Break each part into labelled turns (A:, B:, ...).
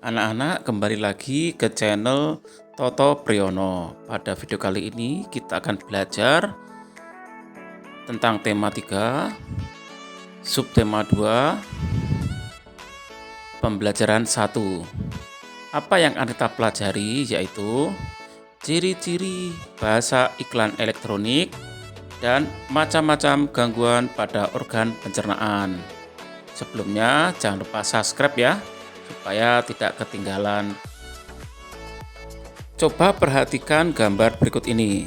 A: Anak-anak, kembali lagi ke channel Toto Priyono. Pada video kali ini kita akan belajar tentang tema 3, subtema 2, pembelajaran 1. Apa yang akan kita pelajari yaitu ciri-ciri bahasa iklan elektronik dan macam-macam gangguan pada organ pencernaan. Sebelumnya jangan lupa subscribe ya, supaya tidak ketinggalan. Coba perhatikan gambar berikut ini.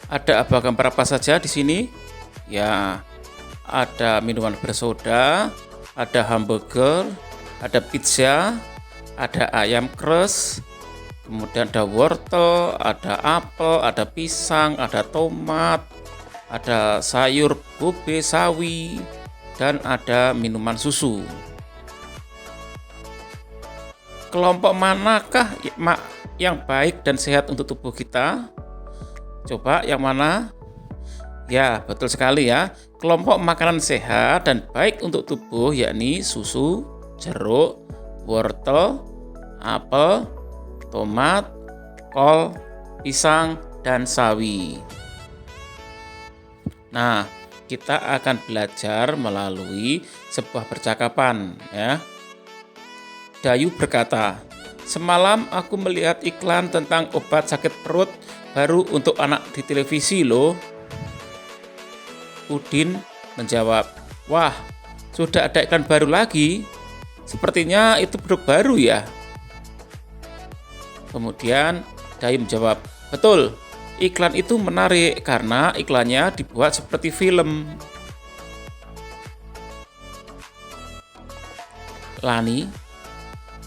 A: Ada gambar apa saja di sini? Ya, ada minuman bersoda, ada hamburger, ada pizza, ada ayam kres, kemudian ada wortel, ada apel, ada pisang, ada tomat, ada sayur gobe, sawi, dan ada minuman susu. Kelompok manakah yang baik dan sehat untuk tubuh kita? Coba yang mana? Ya, betul sekali ya. Kelompok makanan sehat dan baik untuk tubuh yakni susu, jeruk, wortel, apel, tomat, kol, pisang, dan sawi. Nah, kita akan belajar melalui sebuah percakapan ya. Dayu berkata, "Semalam aku melihat iklan tentang obat sakit perut baru untuk anak di televisi loh." Udin menjawab, "Wah, sudah ada iklan baru lagi? Sepertinya itu produk baru ya." Kemudian Dayu menjawab, "Betul. Iklan itu menarik karena iklannya dibuat seperti film." Lani,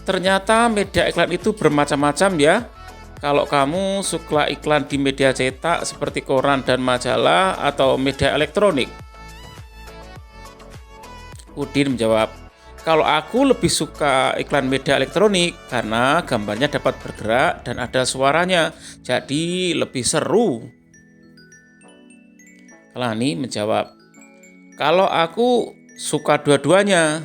A: "Ternyata media iklan itu bermacam-macam ya. Kalau kamu suka iklan di media cetak seperti koran dan majalah atau media elektronik?" Udin menjawab, "Kalau aku lebih suka iklan media elektronik karena gambarnya dapat bergerak dan ada suaranya, jadi lebih seru." Lani menjawab, "Kalau aku suka dua-duanya.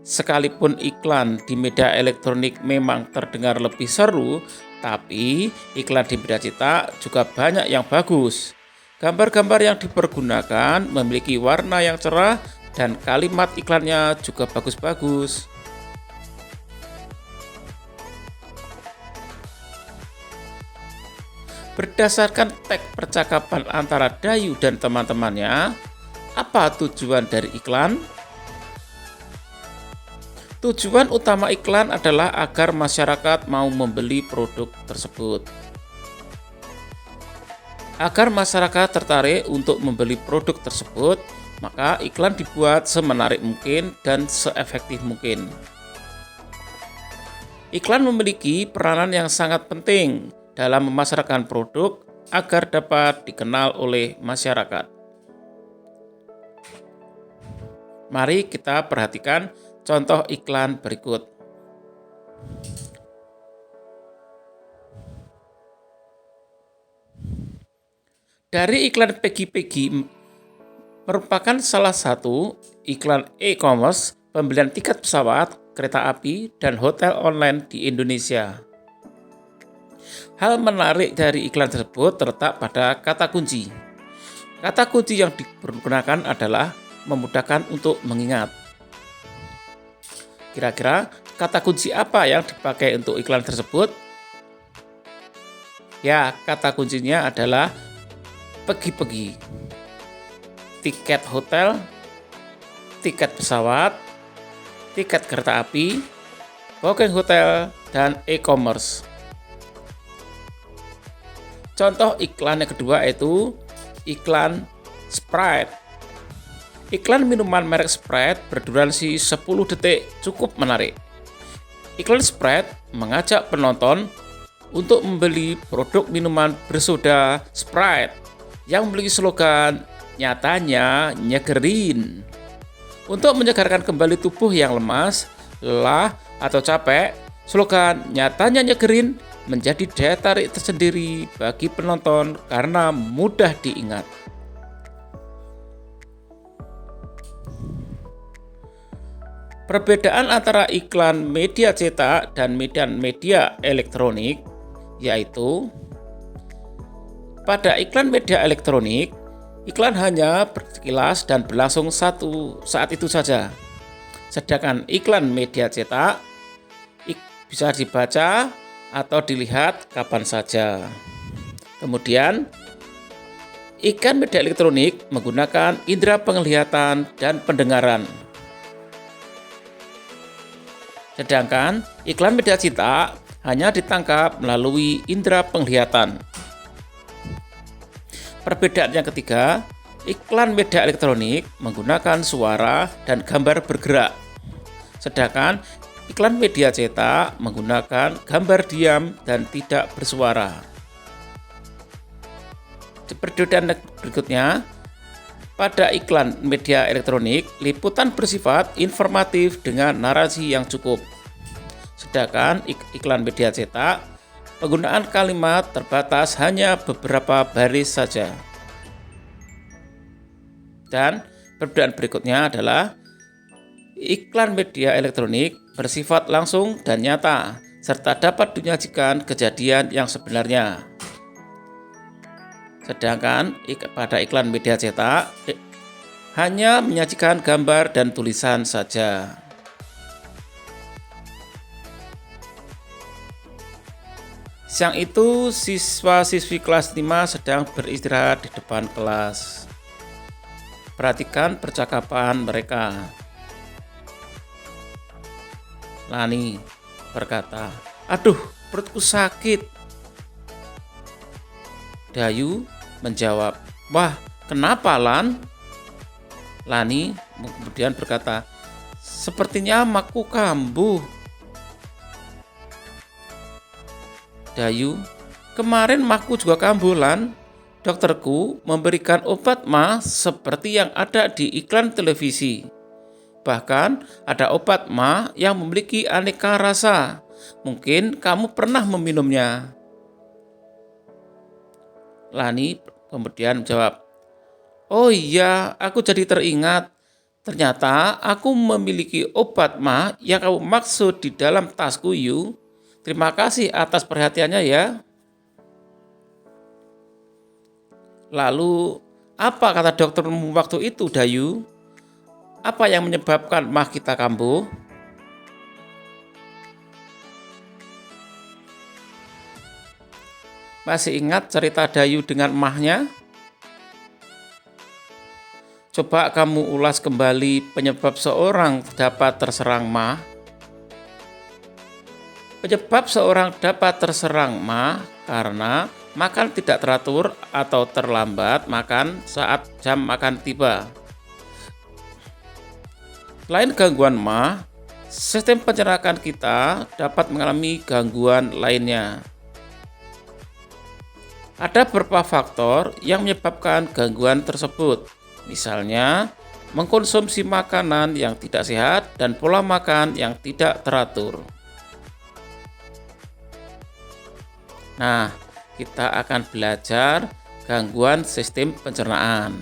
A: Sekalipun iklan di media elektronik memang terdengar lebih seru, tapi iklan di media cetak juga banyak yang bagus. Gambar-gambar yang dipergunakan memiliki warna yang cerah dan kalimat iklannya juga bagus-bagus." Berdasarkan teks percakapan antara Dayu dan teman-temannya, apa tujuan dari iklan? Tujuan utama iklan adalah agar masyarakat mau membeli produk tersebut. Agar masyarakat tertarik untuk membeli produk tersebut, maka iklan dibuat semenarik mungkin dan seefektif mungkin. Iklan memiliki peranan yang sangat penting dalam memasarkan produk agar dapat dikenal oleh masyarakat. Mari kita perhatikan contoh iklan berikut. Dari iklan Peggy merupakan salah satu iklan e-commerce pembelian tiket pesawat, kereta api, dan hotel online di Indonesia. Hal menarik dari iklan tersebut terletak pada kata kunci. Kata kunci yang digunakan adalah memudahkan untuk mengingat. Kira-kira kata kunci apa yang dipakai untuk iklan tersebut? Ya, kata kuncinya adalah pergi-pergi, tiket hotel, tiket pesawat, tiket kereta api, booking hotel, dan e-commerce. Contoh iklan yang kedua yaitu iklan Sprite. Iklan minuman merek Sprite berdurasi 10 detik cukup menarik. Iklan Sprite mengajak penonton untuk membeli produk minuman bersoda Sprite yang memiliki slogan "Nyatanya Nyegerin". Untuk menyegarkan kembali tubuh yang lemas, lelah, atau capek, slogan "Nyatanya Nyegerin" menjadi daya tarik tersendiri bagi penonton karena mudah diingat. Perbedaan antara iklan media cetak dan media elektronik yaitu pada iklan media elektronik, iklan hanya bersekilas dan berlangsung saat itu saja. Sedangkan iklan media cetak bisa dibaca atau dilihat kapan saja. Kemudian, iklan media elektronik menggunakan indera penglihatan dan pendengaran. Sedangkan iklan media cetak hanya ditangkap melalui indera penglihatan. Perbedaan yang ketiga, iklan media elektronik menggunakan suara dan gambar bergerak. Sedangkan iklan media cetak menggunakan gambar diam dan tidak bersuara. Perbedaan berikutnya, pada iklan media elektronik, liputan bersifat informatif dengan narasi yang cukup. Sedangkan iklan media cetak, penggunaan kalimat terbatas hanya beberapa baris saja. Dan perbedaan berikutnya adalah iklan media elektronik bersifat langsung dan nyata, serta dapat menyajikan kejadian yang sebenarnya. Sedangkan pada iklan media cetak hanya menyajikan gambar dan tulisan saja. Siang itu siswa-siswi kelas 5 sedang beristirahat di depan kelas. Perhatikan percakapan mereka. Lani berkata, "Aduh, perutku sakit." Dayu menjawab, "Wah, kenapa, Lan?" Lani kemudian berkata, "Sepertinya makku kambuh." Dayu, "Kemarin makku juga kambuh, Lan. Dokterku memberikan obat mah seperti yang ada di iklan televisi. Bahkan ada obat mah yang memiliki aneka rasa. Mungkin kamu pernah meminumnya." Lani kemudian menjawab, "Oh iya, aku jadi teringat. Ternyata aku memiliki obat mah yang kamu maksud di dalam tasku, Yu. Terima kasih atas perhatiannya ya." "Lalu, apa kata doktermu waktu itu, Dayu? Apa yang menyebabkan mah kita kambuh?" Masih ingat cerita Dayu dengan mahnya? Coba kamu ulas kembali penyebab seorang dapat terserang mah. Penyebab seorang dapat terserang mah karena makan tidak teratur atau terlambat makan saat jam makan tiba. Selain gangguan mah, sistem pencernaan kita dapat mengalami gangguan lainnya. Ada beberapa faktor yang menyebabkan gangguan tersebut, misalnya mengkonsumsi makanan yang tidak sehat dan pola makan yang tidak teratur. Nah, kita akan belajar gangguan sistem pencernaan.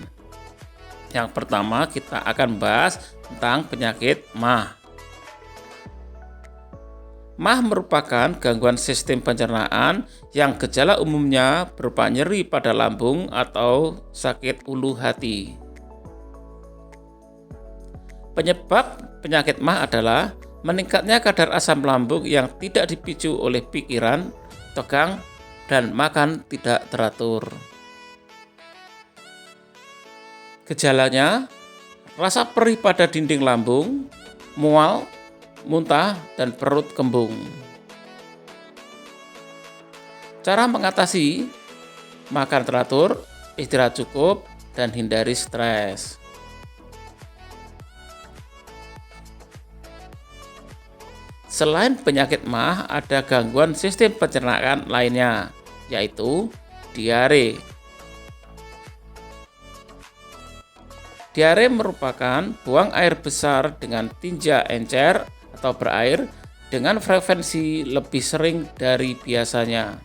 A: Yang pertama, kita akan bahas tentang penyakit MAH. MAH merupakan gangguan sistem pencernaan yang gejala umumnya berupa nyeri pada lambung atau sakit ulu hati. Penyebab penyakit MAH adalah meningkatnya kadar asam lambung yang tidak dipicu oleh pikiran, tegang, dan makan tidak teratur. Gejalanya, rasa perih pada dinding lambung, mual, muntah, dan perut kembung. Cara mengatasi: makan teratur, istirahat cukup, dan hindari stres. Selain penyakit MAH, ada gangguan sistem pencernaan lainnya, yaitu diare. Diare merupakan buang air besar dengan tinja encer atau berair dengan frekuensi lebih sering dari biasanya.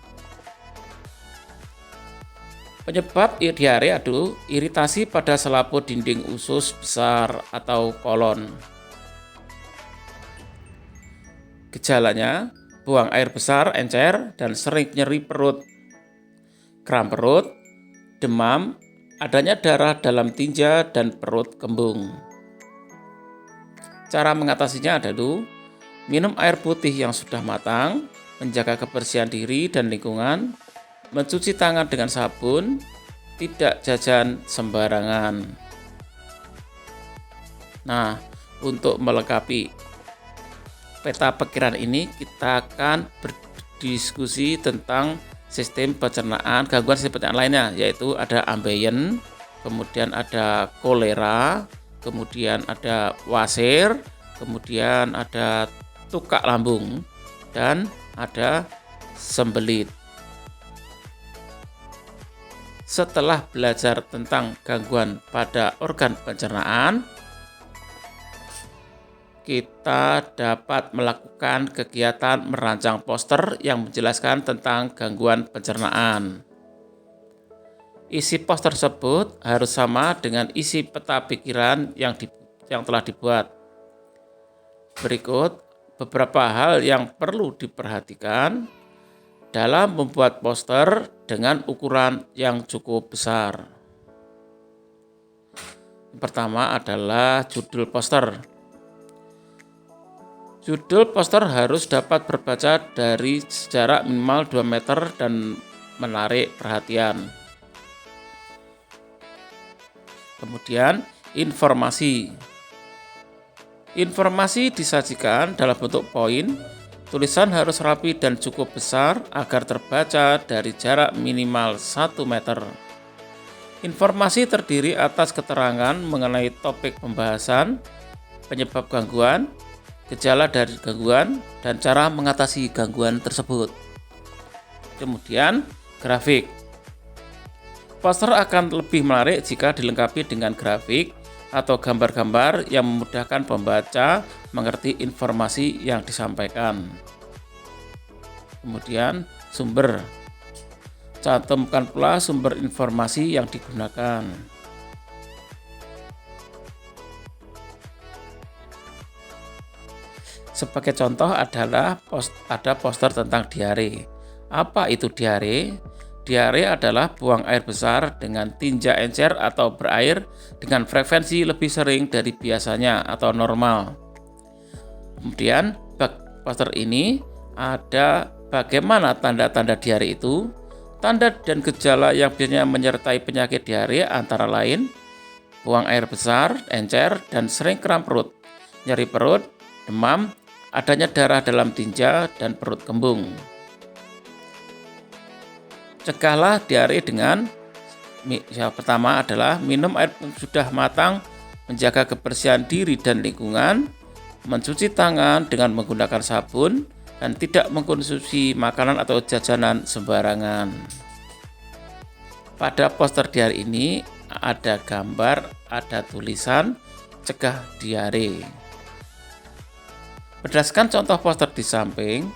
A: Penyebab diare adalah iritasi pada selaput dinding usus besar atau kolon. Gejalanya, buang air besar, encer, dan sering nyeri perut, kram perut, demam, adanya darah dalam tinja, dan perut kembung. Cara mengatasinya adalah minum air putih yang sudah matang, menjaga kebersihan diri dan lingkungan, mencuci tangan dengan sabun, tidak jajan sembarangan. Nah, untuk melengkapi peta pikiran ini, kita akan berdiskusi tentang sistem pencernaan, gangguan sistem pencernaan lainnya, yaitu ada ambeien, kemudian ada kolera, kemudian ada wasir, kemudian ada tukak lambung, dan ada sembelit. Setelah belajar tentang gangguan pada organ pencernaan, kita dapat melakukan kegiatan merancang poster yang menjelaskan tentang gangguan pencernaan. Isi poster tersebut harus sama dengan isi peta pikiran yang telah dibuat. Berikut beberapa hal yang perlu diperhatikan dalam membuat poster dengan ukuran yang cukup besar. Yang pertama adalah judul poster. Judul poster harus dapat berbaca dari jarak minimal 2 meter dan menarik perhatian. Kemudian, informasi. Informasi disajikan dalam bentuk poin. Tulisan harus rapi dan cukup besar agar terbaca dari jarak minimal 1 meter. Informasi terdiri atas keterangan mengenai topik pembahasan, penyebab gangguan, gejala dari gangguan, dan cara mengatasi gangguan tersebut. Kemudian, grafik. Poster akan lebih menarik jika dilengkapi dengan grafik atau gambar-gambar yang memudahkan pembaca mengerti informasi yang disampaikan. Kemudian, sumber. Cantumkan pula sumber informasi yang digunakan. Sebagai contoh adalah ada poster tentang diare. Apa itu diare? Diare adalah buang air besar dengan tinja encer atau berair dengan frekuensi lebih sering dari biasanya atau normal. Kemudian poster ini ada bagaimana tanda-tanda diare itu. Tanda dan gejala yang biasanya menyertai penyakit diare antara lain buang air besar, encer, dan sering kram perut, nyeri perut, demam, adanya darah dalam tinja, dan perut kembung. Cegahlah diare dengan yang pertama adalah minum air yang sudah matang, menjaga kebersihan diri dan lingkungan, mencuci tangan dengan menggunakan sabun, dan tidak mengkonsumsi makanan atau jajanan sembarangan. Pada poster diare ini ada gambar, ada tulisan cegah diare. Berdasarkan contoh poster di samping,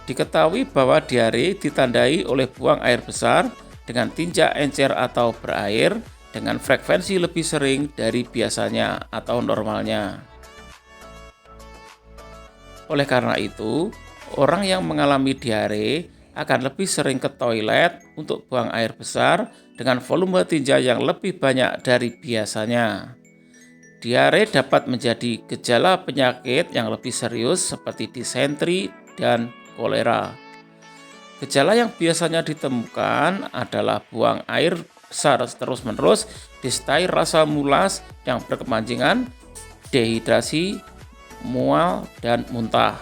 A: diketahui bahwa diare ditandai oleh buang air besar dengan tinja encer atau berair dengan frekuensi lebih sering dari biasanya atau normalnya. Oleh karena itu, orang yang mengalami diare akan lebih sering ke toilet untuk buang air besar dengan volume tinja yang lebih banyak dari biasanya. Diare dapat menjadi gejala penyakit yang lebih serius seperti disentri dan kolera. Gejala yang biasanya ditemukan adalah buang air besar terus-menerus, disertai rasa mulas yang berkepanjangan, dehidrasi, mual, dan muntah.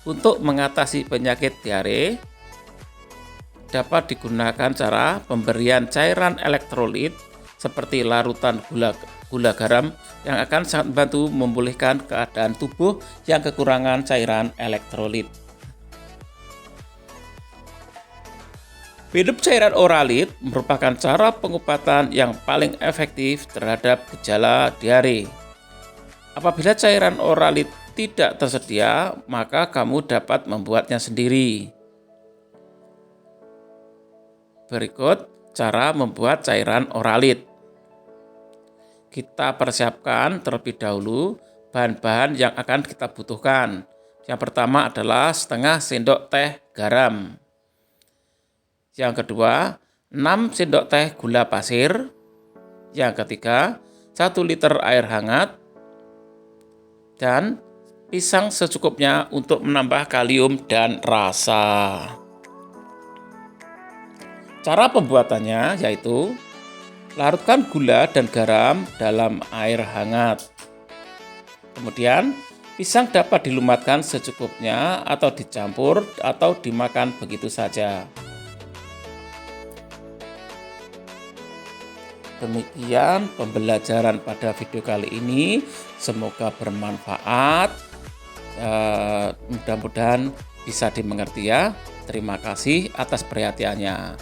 A: Untuk mengatasi penyakit diare, dapat digunakan cara pemberian cairan elektrolit seperti larutan gula gula garam yang akan sangat membantu memulihkan keadaan tubuh yang kekurangan cairan elektrolit. Minum cairan oralit merupakan cara pengobatan yang paling efektif terhadap gejala diare. Apabila cairan oralit tidak tersedia, maka kamu dapat membuatnya sendiri. Berikut cara membuat cairan oralit. Kita persiapkan terlebih dahulu bahan-bahan yang akan kita butuhkan. Yang pertama adalah setengah sendok teh garam. Yang kedua, 6 sendok teh gula pasir. Yang ketiga, 1 liter air hangat. Dan pisang secukupnya untuk menambah kalium dan rasa. Cara pembuatannya yaitu larutkan gula dan garam dalam air hangat. Kemudian, pisang dapat dilumatkan secukupnya atau dicampur atau dimakan begitu saja. Demikian pembelajaran pada video kali ini. Semoga bermanfaat. Mudah-mudahan bisa dimengerti ya. Terima kasih atas perhatiannya.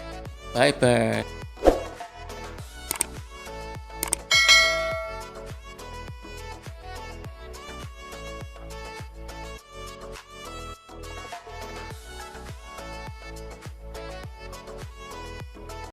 A: Bye-bye.